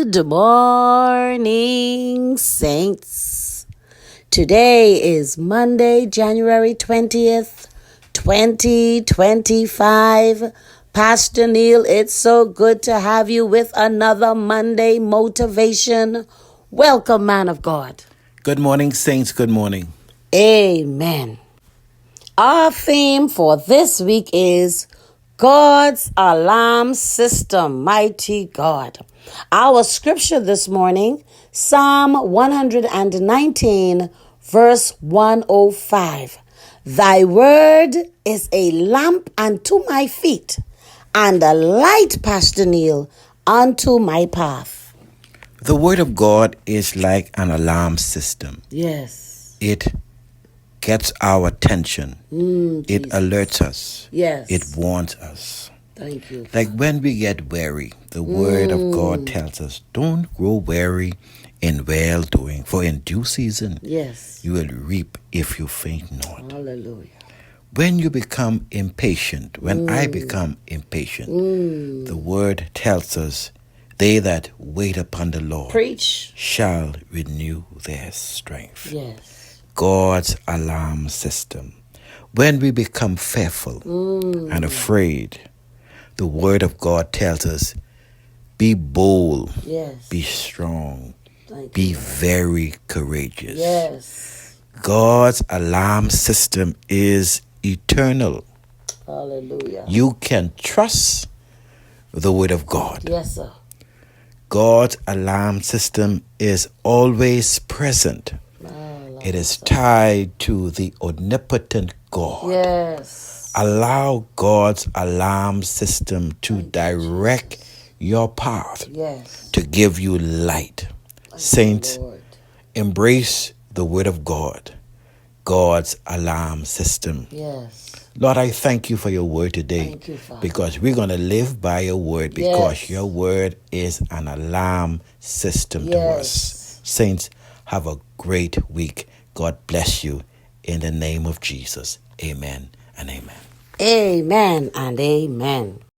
Good morning, saints. Today is Monday, January 20th, 2025. Pastor Neil, it's so good to have you with another Monday motivation. Welcome, man of God. Good morning, saints. Good morning. Amen. Our theme for this week is God's alarm system, mighty God. Our scripture this morning, Psalm 119, verse 105. Thy word is a lamp unto my feet, and a light, Pastor Neil, unto my path. The word of God is like an alarm system. Yes. It gets our attention. It alerts us. Yes. It warns us. Thank you. Like when we get weary, the word of God tells us, don't grow weary in well-doing, for in due season Yes. you will reap if you faint not. Hallelujah. When you become impatient, when I become impatient, the word tells us, they that wait upon the Lord Preach. shall renew their strength. Yes. God's alarm system. When we become fearful and afraid, the word of God tells us, be bold, Yes. be strong, Thank be you. very courageous. Yes. God's alarm system is eternal. Hallelujah. You can trust the word of God. Yes, sir. God's alarm system is always present. It is tied to the omnipotent God. Yes. Allow God's alarm system to direct your path, Yes. to give you light. Saints, Lord. embrace the word of God, God's alarm system. Yes. Lord, I thank you for your word today. Thank you, Father. Because we're going to live by your word, because Yes. your word is an alarm system to Yes. us. Saints, have a great week. God bless you in the name of Jesus. Amen and amen. Amen and amen.